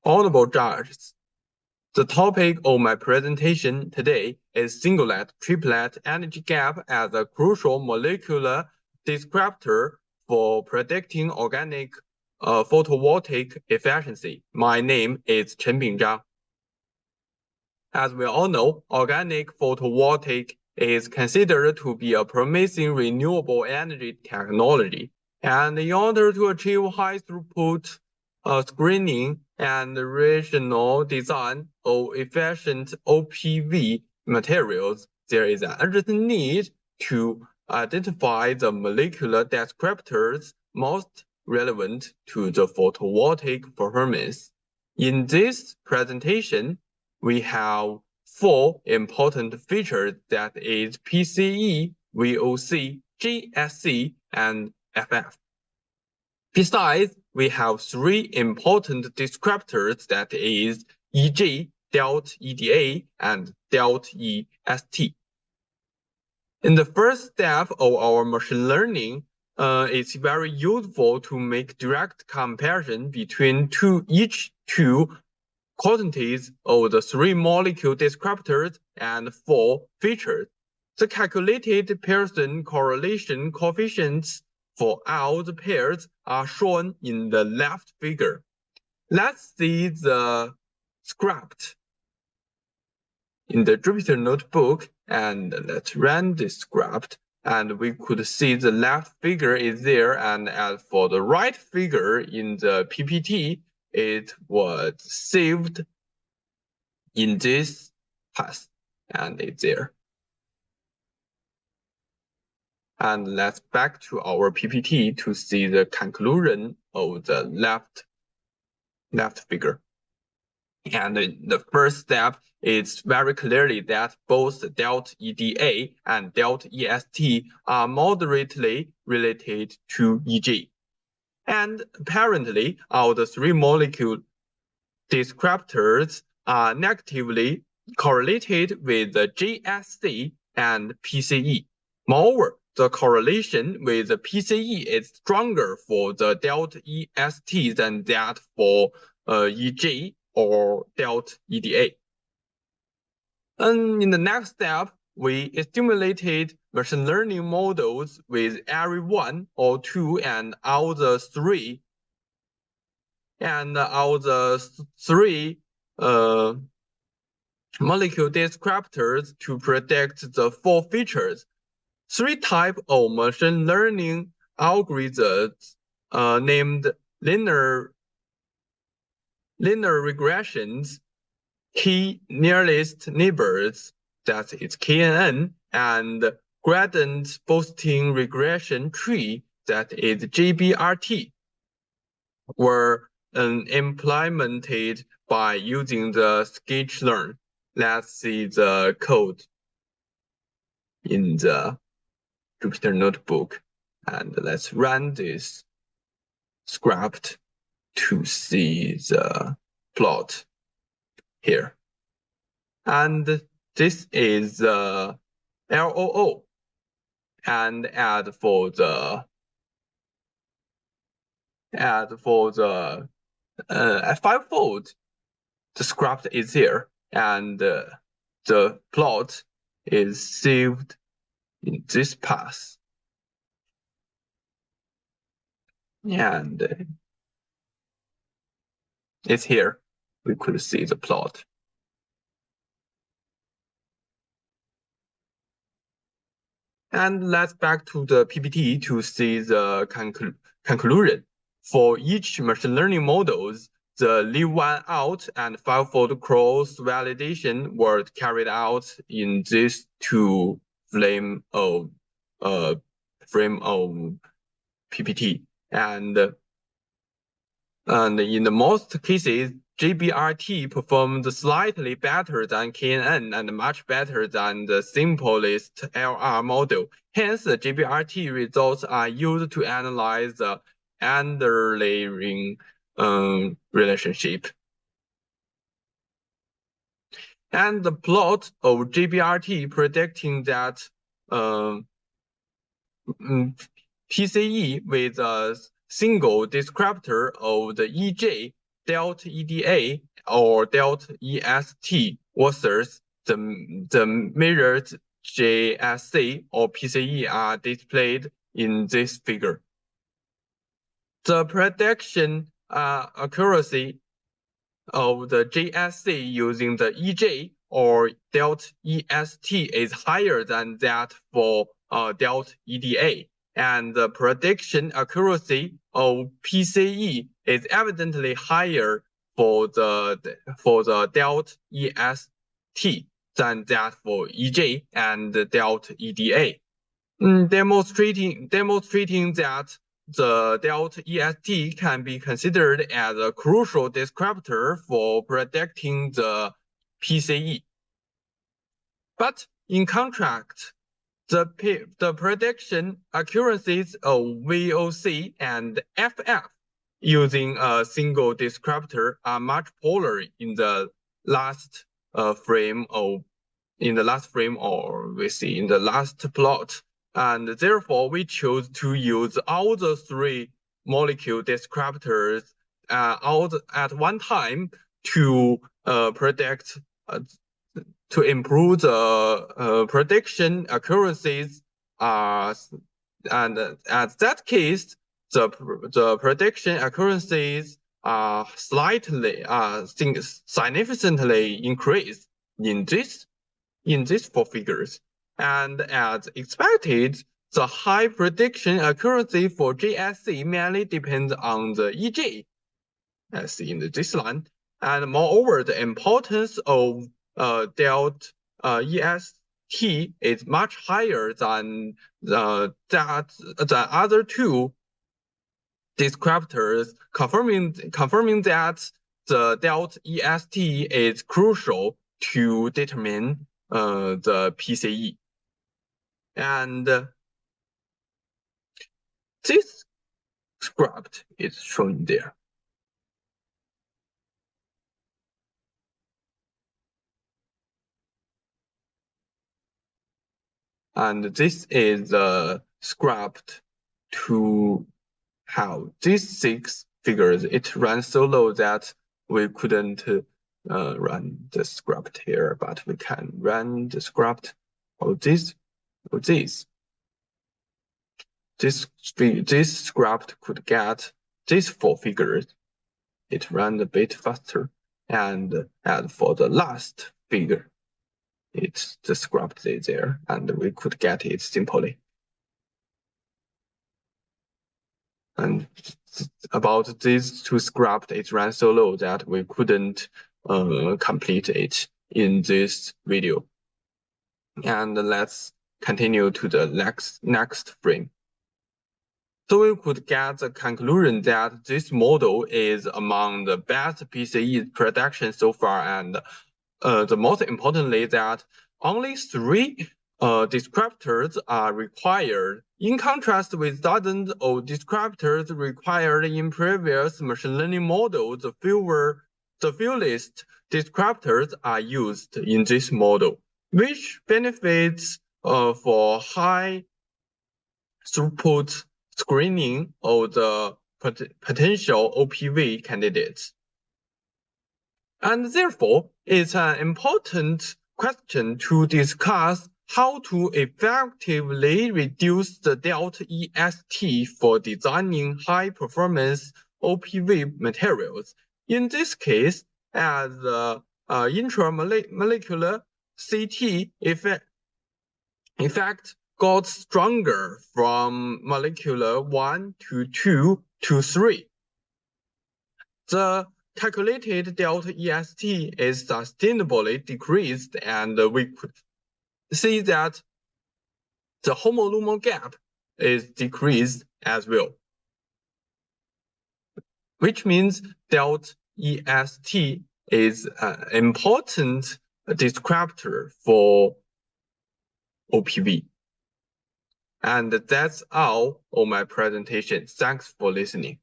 Honorable judges, the topic of my presentation today is singlet-triplet energy gap as a crucial molecular descriptor for predicting organic photovoltaic efficiency. My name is Chen Bingzhang. As we all know, organic photovoltaic is considered to be a promising renewable energy technology. And in order to achieve high throughput screening and rational design of efficient OPV materials, there is an urgent need to identify the molecular descriptors most relevant to the photovoltaic performance. In this presentation, we have 4 important features, that is PCE, VOC, GSC, and FF. Besides, we have 3 important descriptors, that is EG, delta EDA, and delta EST. In the first step of our machine learning, it's very useful to make direct comparison between each two quantities of the 3 molecule descriptors and 4 features. The calculated Pearson correlation coefficients for all the pairs are shown in the left figure. Let's see the script in the Descriptor notebook, and let's run this script. And we could see the left figure is there, and as for the right figure in the PPT, it was saved in this path, and it's there. And let's back to our PPT to see the conclusion of the left figure. And the first step is very clearly that both delta EDA and delta EST are moderately related to EG. And apparently, all the 3 molecule descriptors are negatively correlated with the GSC and PCE. Moreover, the correlation with the PCE is stronger for the delta EST than that for EG or delta EDA. And in the next step, we stimulated machine learning models with every 1 or 2 and all the 3. And all the 3 molecule descriptors to predict the 4 features. 3 types of machine learning algorithms named linear regressions, key nearest neighbors, that is KNN, and gradient boosting regression tree, that is GBRT, were implemented by using the sklearn. Let's see the code in the Jupyter notebook, and let's run this script to see the plot here. And this is the LOO, and add for the 5-fold, the script is here, and the plot is saved in this path. And it's here. We could see the plot. And let's back to the PPT to see the conclusion. For each machine learning models, the leave 1 out and 5-fold cross validation were carried out in these 2 frame of PPT. And in the most cases, GBRT performed slightly better than KNN and much better than the simplest LR model. Hence, the GBRT results are used to analyze the underlying relationship. And the plot of GBRT predicting that PCE with a single descriptor of the EJ delta EDA or delta EST versus the measured JSC or PCE are displayed in this figure. The prediction accuracy of the JSC using the EJ or delta EST is higher than that for delta EDA, and the prediction accuracy of PCE is evidently higher for the delta EST than that for EJ and delta EDA, demonstrating that the delta EST can be considered as a crucial descriptor for predicting the PCE. But in contrast, the prediction accuracies of VOC and FF using a single descriptor are much poorer in the last frame or in the last plot. And therefore, we chose to use all the three molecule descriptors all at one time to predict, to improve the prediction accuracies. And at that case, the prediction accuracies are significantly increased in these four figures. And as expected, the high prediction accuracy for JSC mainly depends on the EJ, as seen in this line. And moreover, the importance of delta EST is much higher than the other two descriptors, confirming that the delta EST is crucial to determine the PCE. And this script is shown there. And this is the script to have these 6 figures. It runs so low that we couldn't run the script here, but we can run the script of this. This script could get these 4 figures. It ran a bit faster, and for the last figure, it's the script is there, and we could get it simply. And about these 2 scripts, it ran so low that we couldn't complete it in this video. And let's continue to the next frame. So we could get the conclusion that this model is among the best PCE prediction so far, and the most importantly that only 3 descriptors are required. In contrast with dozens of descriptors required in previous machine learning models, the fewest descriptors are used in this model, which benefits for high throughput screening of the potential OPV candidates. And therefore, it's an important question to discuss how to effectively reduce the delta EST for designing high-performance OPV materials. In this case, as the intramolecular CT effect got stronger from molecular 1 to 2 to 3. The calculated delta EST is sustainably decreased, and we could see that the homolumen gap is decreased as well, which means delta EST is an important descriptor for OPV. And that's all of my presentation. Thanks for listening.